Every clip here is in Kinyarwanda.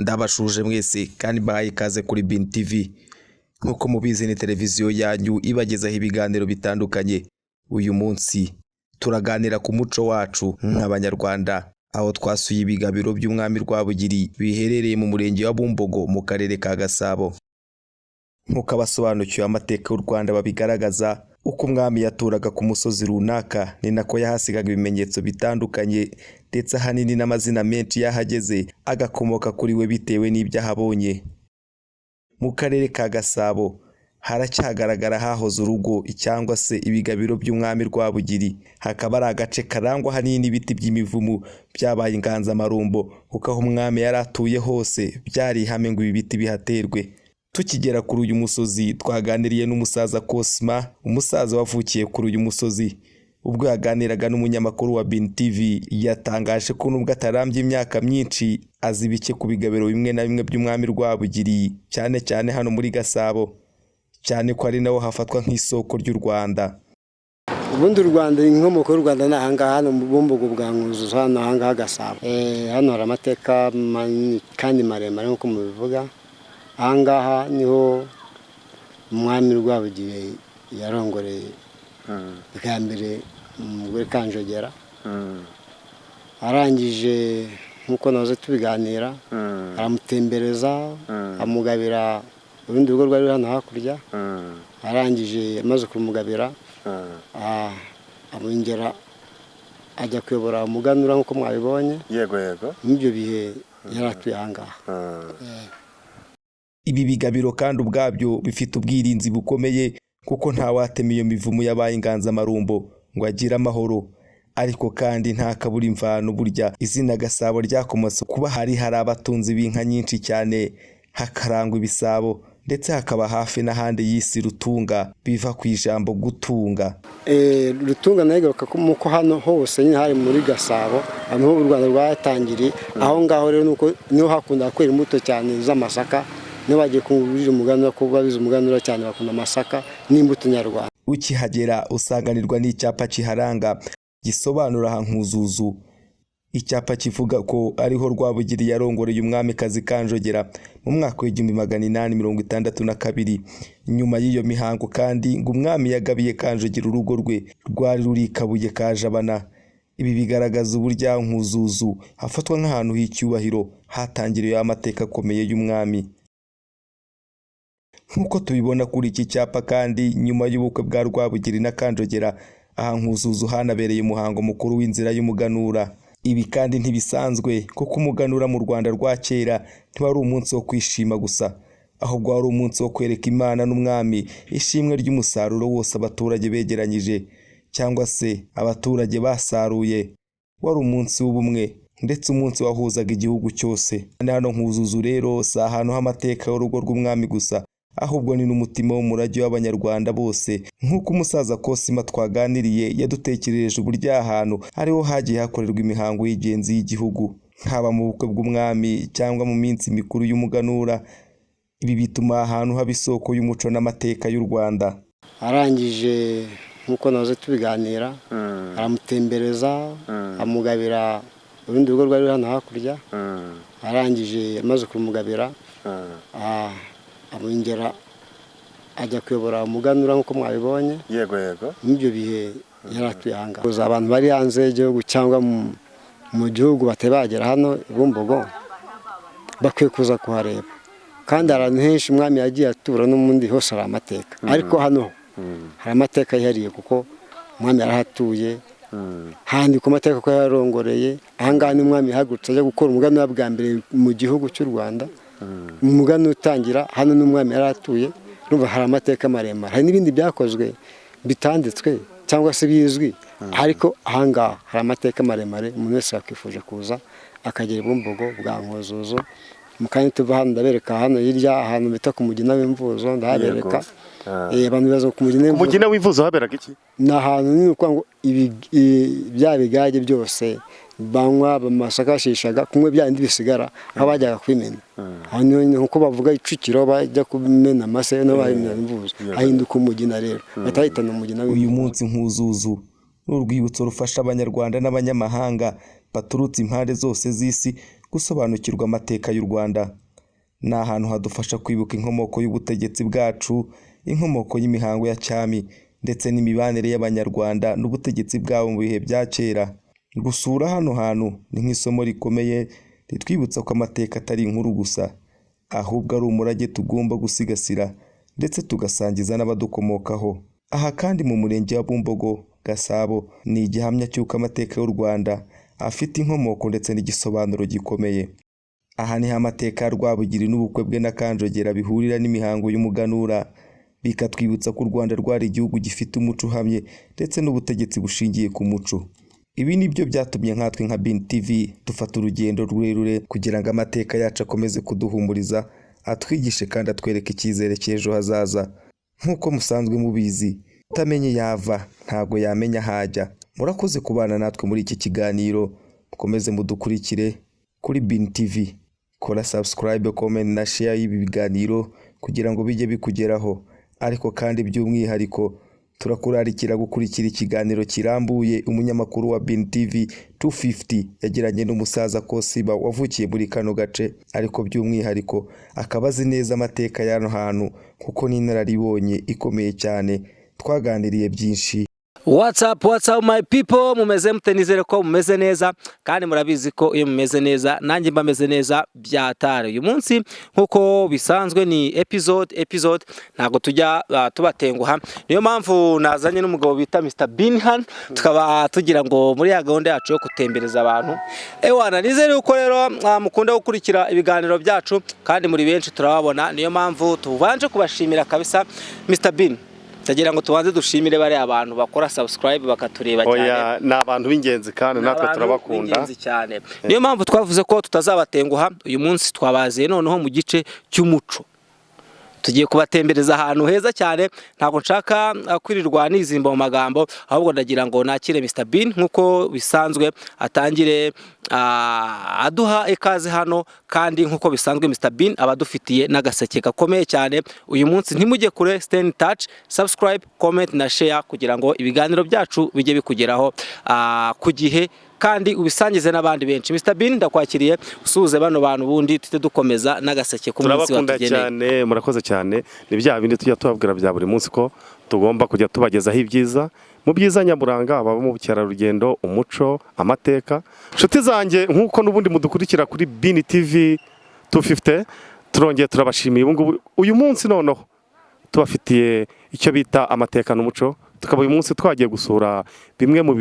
Ndabashuje mwese kandi bahaye ikaze kuri BIN TV. Nkuko mubizi ni televiziyo yanyu ibagezaho ibiganiro bitandukanye. Uyu munsi turaganira ku muco wacu nk'Abanyarwanda, aho twasuye ibigabiro by'umwami Rwabugiri biherereye mu murenge wa Bumbogo mu karere ka Gasabo. Nkuko abasobanukiwe amateka y'u Rwanda babigaragaza, uko umwami yaturaga ku musozi runaka ni nako yahasigaga ibimenyetso bitandukanye, ndetse ahanini n'amazina menshi yahageze agakomoka kuri we bitewe n'ibyo ahabonye. Mu karere ka Gasabo haracyagaragara hahoze urugo cyangwa se ibigabiro by'umwami Rwabugiri, hakaba ari agace karangwa hanini n'ibiti by'imivumu byabaye inganzamarumbo, kuko aho umwami yari atuye hose byari ihame ngo ibi biti bihaterwe. Tukigera kuri uyu musozi twaganiriye n'umusaza Cosma, umusaza wavukiye kuri uyu musozi. Ubwo yaganiraga n'umunyamakuru wa BIN TV, yatangaje ko nubwo atarambye imyaka myinshi azi bike ku bigabiro bimwe na bimwe by'umwami Rwabugiri, cyane cyane hano muri Gasabo, cyane ko ari naho hafatwa nk'isoko ry'u Rwanda. Ubundi u Rwanda, inkomoko y'u Rwanda ni ahangaha hano mu Bumbogo bwa Nkuzuzu, hano ahangaha Gasabo. Hano hari amateka kandi maremare nk'uko mubivuga. Ahangaha niho umwami Rwabugiri yarongoreye bwa mbere umugore Kanjogera. Arangije nk'uko nahoze tubiganira, aramutembereza amugabira urundi rugo rwari hano hakurya. Arangije amaze kumugabira amwongera ajya kuyobora umuganura nk'uko mwabibonye. Yego. N'ibyo bihe yaratuye ahangaha. Ibi bigabiro kandi ubwabyo bifite ubwirinzi bukomeye, kuko nta watema iyo mivumu yabaye inganzamarumbo ngo agire amahoro. Ariko kandi nta kabura imvano, burya izina Gasabo ryakomotse kuba hari abatunzi b'inka nyinshi cyane, hakarangwa ibisabo, ndetse hakaba hafi n'ahandi yisi Rutunga biva ku ijambo gutunga. Rutunga nayigaruka ko hano hose nyine hari muri Gasabo, aho u Rwanda rwatangiriye. Aho ngaho rero niho hakunda kwera imbuto cyane z'amasaka. Bagiye kungurira umuganura, ko babize umuganura cyane, bakunda amasaka n'imbuto nyarwanda. Ukihagera usanganirwa n'icyapa kiharanga gisobanura aha Nkuzuzu. Icyapa kivuga ko ariho Rwabugiri yarongoreye umwamikazi Kanjogera mu mwaka w'1862. Nyuma y'iyo mihango kandi ngo umwami yagabiye Kanjogera urugo rwe rwari ruri Kabuye ka Jabana. Ibi bigaragaza uburyo Nkuzuzu hafatwa nk'ahantu h'icyubahiro hatangiriye amateka akomeye y'umwami. Nkuko tubibona kuri iki cyapa kandi, nyuma y'ubukwe bwa Rwabugiri na Kanjogera, aha Nkuzuzu hanabereye umuhango mukuru w'inzira y'umuganura. Ibi kandi ntibisanzwe, kuko umuganura mu Rwanda rwa kera ntiwari umunsi wo kwishima gusa, ahubwo wari umunsi wo kwereka Imana n'umwami ishimwe ry'umusaruro wose abaturage begeranyije, cyangwa se abaturage basaruye. Wari umunsi w'ubumwe, ndetse umunsi wahuzaga igihugu cyose. Hano Nkuzuzu rero si ahantu h'amateka y'urugo rw'umwami gusa, ahubwo ni n'umutima w'umurage w'Abanyarwanda bose. Nk'uko umusaza Cosma twaganiriye yadutekerereje uburyo ahantu ariho hagiye hakorerwa imihango y'ingenzi y'igihugu, haba mu bukwe bw'umwami cyangwa mu minsi mikuru y'umuganura. Ibi bituma ahantu haba isoko y'umuco n'amateka y'u Rwanda. Arangije nk'uko nahoze tubiganira, aramutembereza amugabira urundi rugo rwari hano hakurya. Arangije amaze kumugabira amwongera ajya kuyobora umuganura nk'uko mwabibonye. Yego. N'ibyo bihe yaratuye ahangaha. Abantu bari hanze y'igihugu cyangwa mu gihugu batagera hano i Bumbogo bakwiye kuza kuhareba, kandi ahantu henshi umwami yagiye atura n'umundi hose hari amateka. Ariko hano hari amateka yihariye, kuko umwami yarahatuye, handikwa amateka ko yarongoreye. Ahangaha ni umwami yahagurutse ajya gukora umuganura bwa mbere mu gihugu cy'u Rwanda. Umuganura utangira hano n'umwami yaratuye. Numva hari amateka maremare, hari n'ibindi byakozwe bitanditswe cyangwa se bizwi, ariko ahangaha hari amateka maremare. Umuntu wese yakwifuje kuza akagera i Bumbogo bwa Nkuzuzu. Mukanya tuva hano ndabereka hano hirya ahantu bita ku Mugina w'Imvuzo, ndahabereka. Abantu bibaza ku Mugina w'Imvuzo haberaga iki? Ni ahantu ni ukuvuga ngo bya bigage byose banywa bamasaka shishaga kumwe bya bindi bisigara aho bajyaga kwimena. Hano nkuko bavuga Icukiro bajya kumena amase no bahimya Imvuzo, ahinduka Umugina rero batahitana Umugina. Uyu munsi Nkuzuzu n'urwibutso rufasha Abanyarwanda n'abanyamahanga baturutse impande zose z'isi gusobanukirwa amateka y'u Rwanda. Ni ahantu hadufasha kwibuka inkomoko y'ubutegetsi bwacu, inkomoko y'imihango ya cyami ndetse n'imibanire y'Abanyarwanda n'ubutegetsi bwabo mu bihe bya kera. Gusura hano hantu ni nk'isomo rikomeye ritwibutsa ko amateka atari inkuru gusa, ahubwo ari umurage tugomba gusigasira ndetse tugasangiza n'abadukomokaho. Aha kandi mu murenge wa Bumbogo, Gasabo, ni igihamya cy'uko amateka y'u Rwanda afite inkomoko ndetse n'igisobanuro gikomeye. Aha niho amateka ya Rwabugiri n'ubukwe bwe na Kanjogera bihurira n'imihango y'umuganura, bikatwibutsa ko u Rwanda rwari igihugu gifite umuco uhamye ndetse n'ubutegetsi bushingiye ku muco. Ibi nibyo byatumye nkatwe nka BNTV dufata urugendo rurerure kugira ngo amateka yacu akomeze kuduhumuriza, atwigishe kandi atwereke icyizere cy'ejo hazaza. Nk'uko musanzwe mubizi, utamenye yava ntago yamenya hajya. Murakoze kubana natwe muri iki kiganiro, mukomeze mudukurikire kuri BNTV. Kora subscribe, comment na share y'ibi biganiro kugira ngo bijye bikugeraho. Ariko kandi by'umwihariko turakurarikira gukurikira ikiganiro kirambuye umunyamakuru wa BNTV 250 yagiranye n'umusaza Kosiba wavukiye muri kano gace, ariko by'umwihariko akaba azi neza amateka y'ano hantu kuko n'inararibonye ikomeye cyane. Twaganiriye byinshi. What's up my people, mumeze mute? Nizere ko mumeze neza kandi murabizi ko iyo mumeze neza nanjye mba meze neza byatare. Uyu munsi nkuko bisanzwe ni episode ntago tujya tubatenguha, niyo mpamvu nazanye n'umugabo bita Mr Binhan, tukaba tugira ngo muri ya gahunda yacu yo kutembereza abantu. Ewana, nizere uko rero mukunda gukurikira ibiganiro byacu kandi muri benshi turababona, niyo mpamvu tubanje kubashimira kabisa. Mr Bin, tagira ngo tubanze dushimire bari abantu bakora subscribe bakatureba cyane. Oya, ni abantu b'ingenzi kandi natwe turabakunda cyane. Niyo mpamvu twavuze ko tutazabatenguha. Uyu munsi twabaziye noneho mu gice cy'umuco, tugiye kubatembereza ahantu heza cyane. Ntabwo nshaka kwirirwa nizimba mu magambo, ahubwo ndagira ngo nakire Mr Bin nkuko bisanzwe, atangire aduha ikaze hano. Kandi nkuko bisanzwe Mr Bin abadufitiye n'agaseke gakomeye cyane uyu munsi. Ntimujye kure, stay in touch, subscribe, comment na share kugira ngo ibiganiro byacu bijye bikugeraho ku gihe kandi ubisangize n'abandi benshi. Mr Bin, ndakwakiriye usuhuze bano bantu bundi tute dukomeza n'agaseke ku munsi watugeneye. Cyane murakoze cyane. Ni bya bindi tujya tubabwira bya buri munsi ko tugomba kujya tubagezaho ibyiza, mu byiza nyaburanga, ababa mu bukerarugendo, umuco, amateka. Nshuti zanjye, nk'uko n'ubundi mudukurikira kuri BNTV 250, turongeye turabashimiye. Uyu munsi noneho tubafitiye icyo bita amateka n'umuco. Tukaba uyu munsi twagiye gusura bimwe mu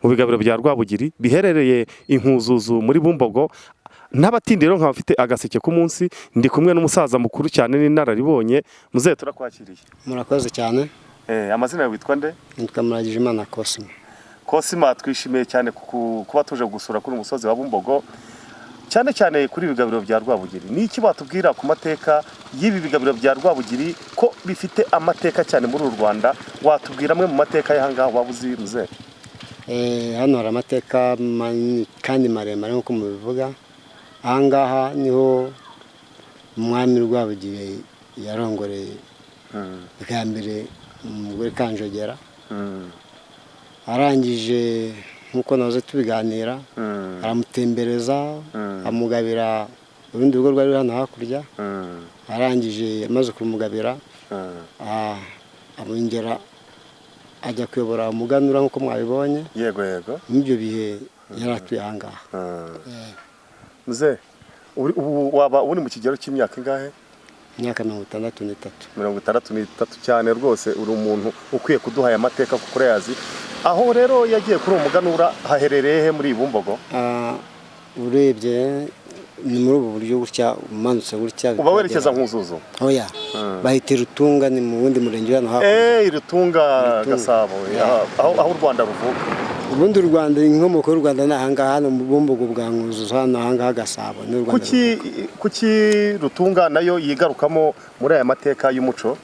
bigabiro bya Rwabugiri biherereye Inkuzuzu muri Bumbogo. N'abatindiro nkaba mfite agaseke ku munsi, ndi kumwe n'umusaza mukuru cyane n'inararibonye. Muzehe, turakwakiriye. Murakoze cyane. Amazina yawe witwa nde? Nitwa Muragijimana Kosima. Kosima, twishimiye cyane kuba tuje gusura kuri umusozi wa Bumbogo, cyane cyane kuri ibigabiro bya Rwabugiri. Ni iki batubwira ku mateka y'ibi bigabiro bya Rwabugiri ko bifite amateka cyane muri uru Rwanda? Watubwira amwe mu mateka y'ahangaha waba uzi, muzehe? Hano hari amateka kandi maremare nk'uko mubivuga. Ahangaha niho umwami Rwabugiri yarongoreye bwa mbere umugore Kanjogera. Arangije nkuko nazo tubiganira, aramutembereza, amugabira urundi rugo rwari hano hakurya. Arangije amaze kumugabira, amwongera ajya kuyobora umuganura nkuko mwabibonye. Yego. N'ibyo bihe yaratuye ahangaha. Muzehe, ubu waba uri mu kigero cy'imyaka ingahe? Imyaka 63. 63 cyane rwose. Uri umuntu ukwiye kuduha aya mateka kuko yazi. Aho rero yagiye kuri umuganura haherereye he muri Bumbogo? Urebye ni muri ubu buryo gutya, umanutse gutya. Uba werekeza Nkuzuzu? Oya, bahita Rutunga, ni mu wundi murenge hano hakurya. Rutunga, Gasabo, aho u Rwanda ruvuka. Ubundi u Rwanda, inkomoko y'u Rwanda ni ahangaha hano mu Bumbogo bwa Nkuzuzu, hano ahangaha Gasabo. Kuki Rutunga nayo yigarukamo muri aya mateka y'umuco?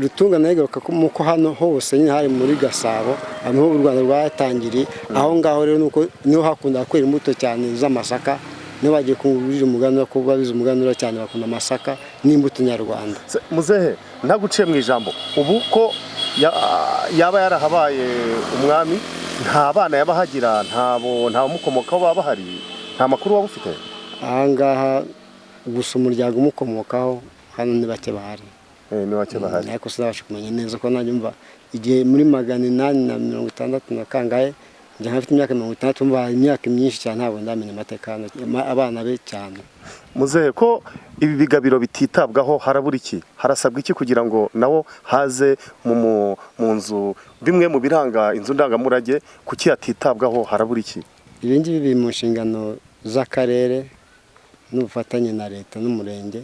Rutunga nayo igaruka ko hano hose nyine hari muri Gasabo, aho u Rwanda rwatangiriye. Aho ngaho rero niho hakunda kwera imbuto cyane z'amasaka. Niba bagiye kungurira umuganura, ko babize umuganura cyane, bakunda amasaka n'imbuto nyarwanda. Muzehe, ntaguciye mu ijambo, ubu ko yaba yarahabaye umwami, nta bana yabahagira, nta mukomokaho baba bahari? nta makuru waba ufite? ahangaha gusa umuryango umukomokaho hano ni bake bahari. Ni bake bahari, ariko sinabasha kumenya neza ko nanjye mva igihe muri 860 na kangahe njye nkafite imyaka 60, mva imyaka myinshi cyane ntabwo ndamenya amateka abana be cyane. muzehe ko ibi bigabiro bititabwaho harabura iki, harasabwa iki kugira ngo nawo haze mu nzu bimwe mu biranga inzu ndangamurage, kuki hatitabwaho, harabura iki? Ibi ngibi biri mu nshingano z'akarere n'ubufatanye na leta n'umurenge,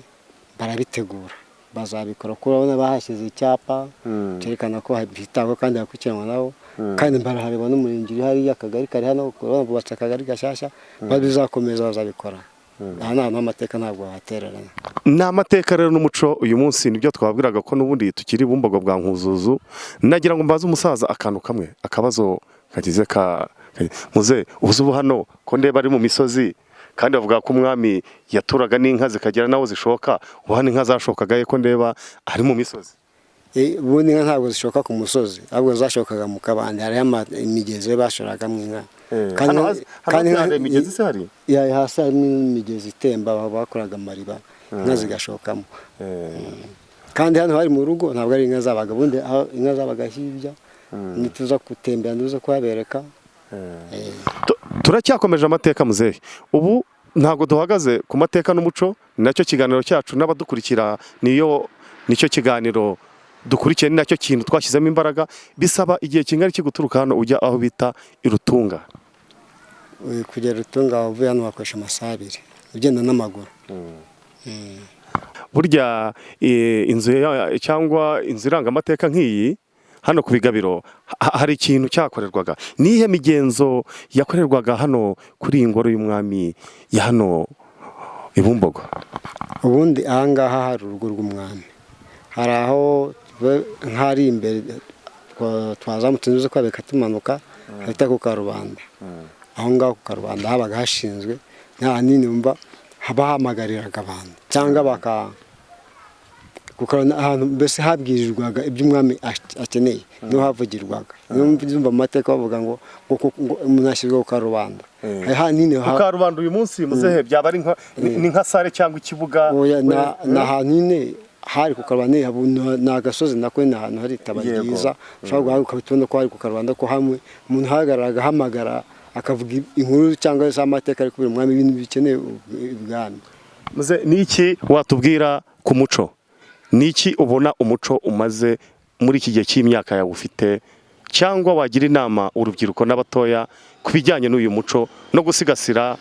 barabitegura bazabikora kuko urabona bahashyize icyapa cyerekana ko hitaho kandi hakurikiranwa nabo, kandi barahareba n'umurenge uri hariya, akagari kari hano, urabona bubatse akagari gashyashya, babizakomeza bazabikora. aha ni ahantu h'amateka ntabwo hatererana. Ni amateka rero n'umuco uyu munsi nibyo twabwiraga ko n'ubundi tukiri Bumbogo bwa Nkuzuzu. Nagira ngo mbaze umusaza akantu kamwe, akabazo kagize muze ubu hano ko ndeba ari mu misozi kandi bavuga ko umwami yaturaga n'inka zikagera naho zishoka, ubu hano inka zashokaga ko ndeba ari mu misozi. Ubundi inka ntabwo zishoka ku musozi, ahubwo zashokaga mu kabande, hariho imigezi bashoragamo inka. Kandi imigezi se hari? Hasi harimo imigezi itemba bakoraga amariba inka zigashokamo. Kandi hano hari mu rugo ntabwo ari inka zabaga, ubundi inka zabaga hirya, nituza gutembera nduze kuhabereka. Turacyakomeje amateka muzehe. Ubu ntabwo duhagaze ku mateka n'umuco, nacyo kiganiro cyacu n'abadukurikira nicyo kiganiro dukurikiye, nacyo kintu twashyizemo imbaraga. Bisaba igihe kingana iki guturuka hano ujya aho bita Irutunga? Kugera Irutunga uvuye hano wakoresha amasaha 2 ugenda n'amaguru. Burya inzu cyangwa inzu iranga amateka nk'iyi hano ku bigabiro hari ikintu cyakorerwaga. Nihe migenzo yakorerwaga hano kuri iyi ngoro y'umwami ya hano i Bumbogo? Ubundi ahangaha hari urugo rw'umwami, hari aho nk'ari imbere twazamutse nduze kwabeka tumanuka hahita ku Karubanda. Aho ngaho ku Karubanda habaga hashinzwe nta nini mba habahamagariraga abantu cyangwa kuko ahantu mbese habwirirwaga iby'umwami akeneye niho havugirwaga. Numva amateka bavuga ngo umuntu ashyirwa ku Karubanda. Ku Karubanda uyu munsi muzehe byaba ari nka sare cyangwa ikibuga? Na ahantu nyine hari ku Karubanda, ni agasozi nako, ni ahantu hari itaba ryiza, ushobora ukabona ko hari ku Karubanda, ko hamwe umuntu ahagararaga ahamagara akavuga inkuru cyangwa se amateka ari kubera umwami, ibintu bikeneye ibwami. Muze niki watubwira ku muco? Niki ubona umuco umaze muri iki gihe cy'imyaka yawe ufite, cyangwa wagira inama urubyiruko n'abatoya ku bijyanye n'uyu muco no gusigasira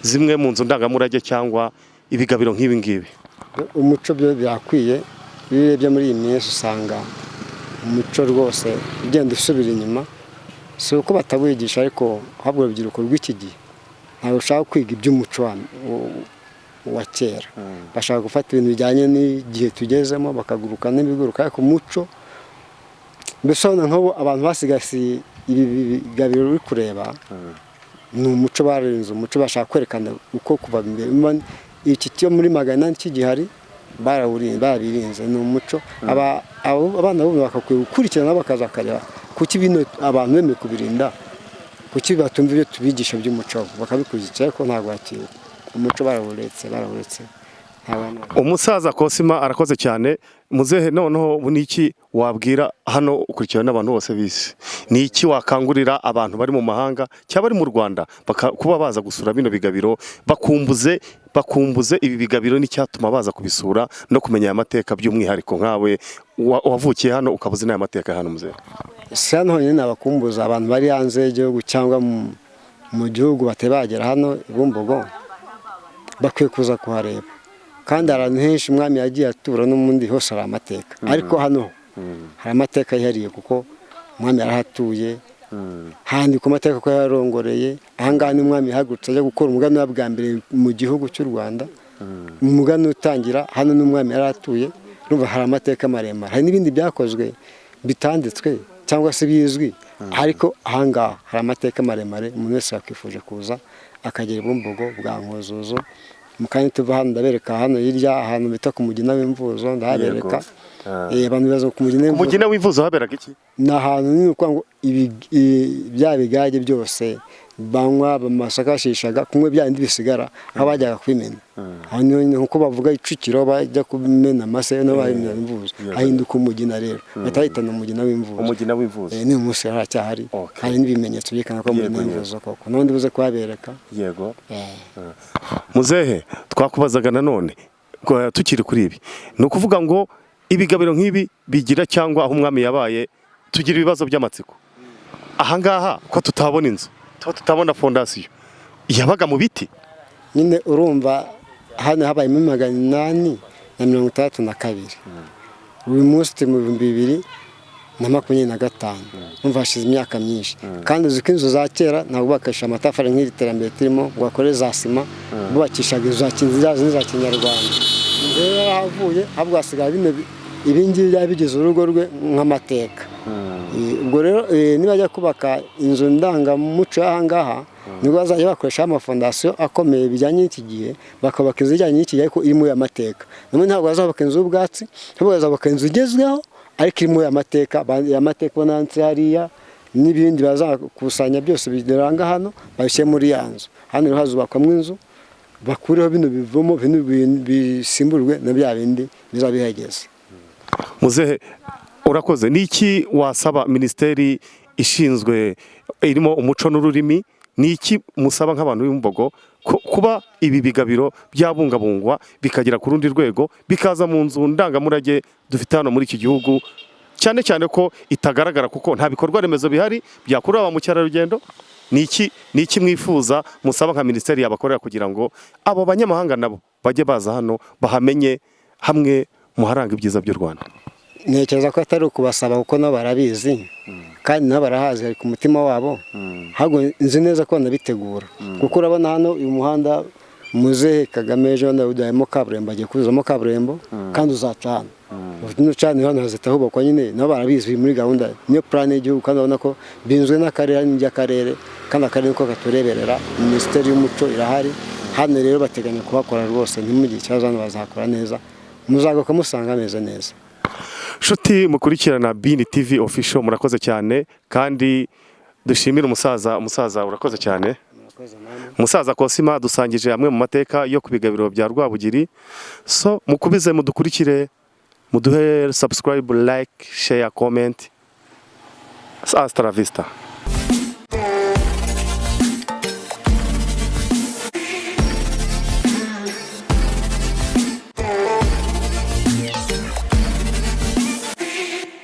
zimwe mu nzu ndangamurage cyangwa ibigabiro nk'ibi ngibi? Umuco byo birakwiye. Iyo urebye muri iyi minsi usanga umuco rwose ugenda usubira inyuma, si uko batawigisha, ariko ahubwo urubyiruko rw'iki gihe ntabwo ushaka kwiga iby'umuco wa kera. Bashaka gufata ibintu bijyanye n'igihe tugezemo bakaguruka n'ibiguruka, ariko umuco mbese nk'ubu abantu basigasiye ibi bigabiro uri kureba ni umuco barinze, umuco bashaka kwerekana uko kuva imbere. Iki cyo muri 800 cy'igihari barabirinze, ni umuco. Abana bo bakakwiye gukurikirana bakazakareba kuki bino abantu bemeye kubirinda, kuki batumva ibyo tubigisha by'umuco bakabikurikira, ariko ntabwo bakiri umuco barawuretse. Umusaza Kosima arakoze cyane. Muzehe noneho niki wabwira hano ukurikiwe n'abantu bose bisi? Ni iki wakangurira abantu bari mu mahanga cyangwa bari mu Rwanda kuba baza gusura bino bigabiro, bakumbuze ibi bigabiro n'icyatuma baza kubisura no kumenya aya mateka, by'umwihariko nkawe wavukiye hano ukabuze n'aya mateka hano muzehe? Hano honyine nabakumbuza abantu bari hanze y'igihugu cyangwa mu gihugu batebagera hano i Bumbogo, bakwiye kuza kuhareba. Kandi ahantu henshi umwami yagiye atura n'umundi hose hari amateka, ariko hano hari amateka yihariye kuko umwami yarahatuye, handika amateka ko yarongoreye. Ahangaha ni umwami yahagurutse ajya gukora umuganura bwa mbere mu gihugu cy'u Rwanda. Umuganura utangira hano n'umwami yarahatuye, urumva hari amateka maremare. Hari n'ibindi byakozwe bitanditswe cyangwa se bizwi, ariko ahangaha hari amateka maremare. Umuntu wese yakwifuje kuza akagera i Bumbogo bwa Nkuzuzu. Mukanya tuva hano ndabereka hano hirya ahantu bita ku Mugina w'Imvuzo, ndahabereka. Abantu baza ku Mugina w'Imvuzo haberaga iki? Ni ahantu ni uko ngo bya bigage byose banywa bamasakashishaga kumwe bya bindi bisigara aho bajyaga kwimena aho niho nkuko bavuga icukiro bajya kumena amase no bahimena imvuzo ahinduka umugina rero batahitana umugina w'imvuzo ni umunsi haracyahari hari n'ibimenyetso byerekana ko umugina w'imvuzo koko n'undi buze kuhabereka yego muzehe twakubazaga nanone tukiri kuri ibi ni ukuvuga ngo ibigabiro nk'ibi bigira cyangwa aho umwami yabaye tugira ibibazo by'amatsiko ahangaha ko tutabona inzu tutabona fondasiyo yabaga mu biti nyine urumva hano habayemo 862 uyu munsi mu 2025 umva hashize imyaka myinshi kandi uzi ko inzu za kera ntabwo bakasha amatafari nk'iri terambere turimo ngo bakore za sima bubakishaga izo za kinyarwanda rero havuye ahubwo hasigaye ibingibi byari bigize urugo rwe nk'amateka ubwo rero nibajya kubaka inzu ndangamuco y'ahangaha nibwo bazajya bakoresha amafondasiyo akomeye bijyanye n'iki gihe bakubaka inzu ijyanye n'iki gihe ariko irimo amateka ntabwo bazubaka inzu y'ubwatsi ahubwo bazubaka inzu igezweho ariko irimo amateka bonanse hariya n'ibindi bazakusanya byose biranga hano babishyire muri ya nzu hano rero hazubakwamo inzu bakureho bino bivomo bino bisimburwe na bya bindi bizabihageze. Muzehe urakoze niki wasaba ministeri ishinzwe irimo umuco n'ururimi niki musaba nk'abantu b'Imbogo kuba ibi bigabiro byabungabungwa bikagera ku rundi rwego bikaza mu nzu ndangamurage dufite hano muri iki gihugu cyane cyane ko itagaragara kuko nta bikorwa remezo bihari byakurura ba mukerarugendo niki mwifuza musaba nka ministeri yabakorera kugira ngo abo banyamahanga nabo bajye baza hano bahamenye hamwe muharanga ibyiza by'u Rwanda? Ntekereza ko atari ukubasaba kuko nabo barabizi kandi nabo barahazi ari ku mutima wabo ahubwo nzi neza ko banabitegura kuko urabona hano uyu muhanda Muzehe Kagame ejo ndawudayemo kaburimbo agiye kuzamo kaburimbo kandi uzaca hano n'ucane hano hazita hubakwa nyine nabo barabizi muri gahunda niyo plan y'igihugu kandi urabona ko binzwe n'akarere n'ijyakarere kandi akarere ko katureberera Minisiteri y'Umuco irahari hano rero bateganya kubakora rwose ntimugire ikibazo hano bazakora neza muzagoka musanga ameze neza. Shuti mukurikirana BIN TV official murakoze cyane kandi dushimira umusaza urakoze cyane. Musaza Kosima dusangije amwe mu mateka yo kubigabiro bya Rwabugiri, so mukubize mudukurikire muduhe subscribe, like, share, comment. Hasta la vista.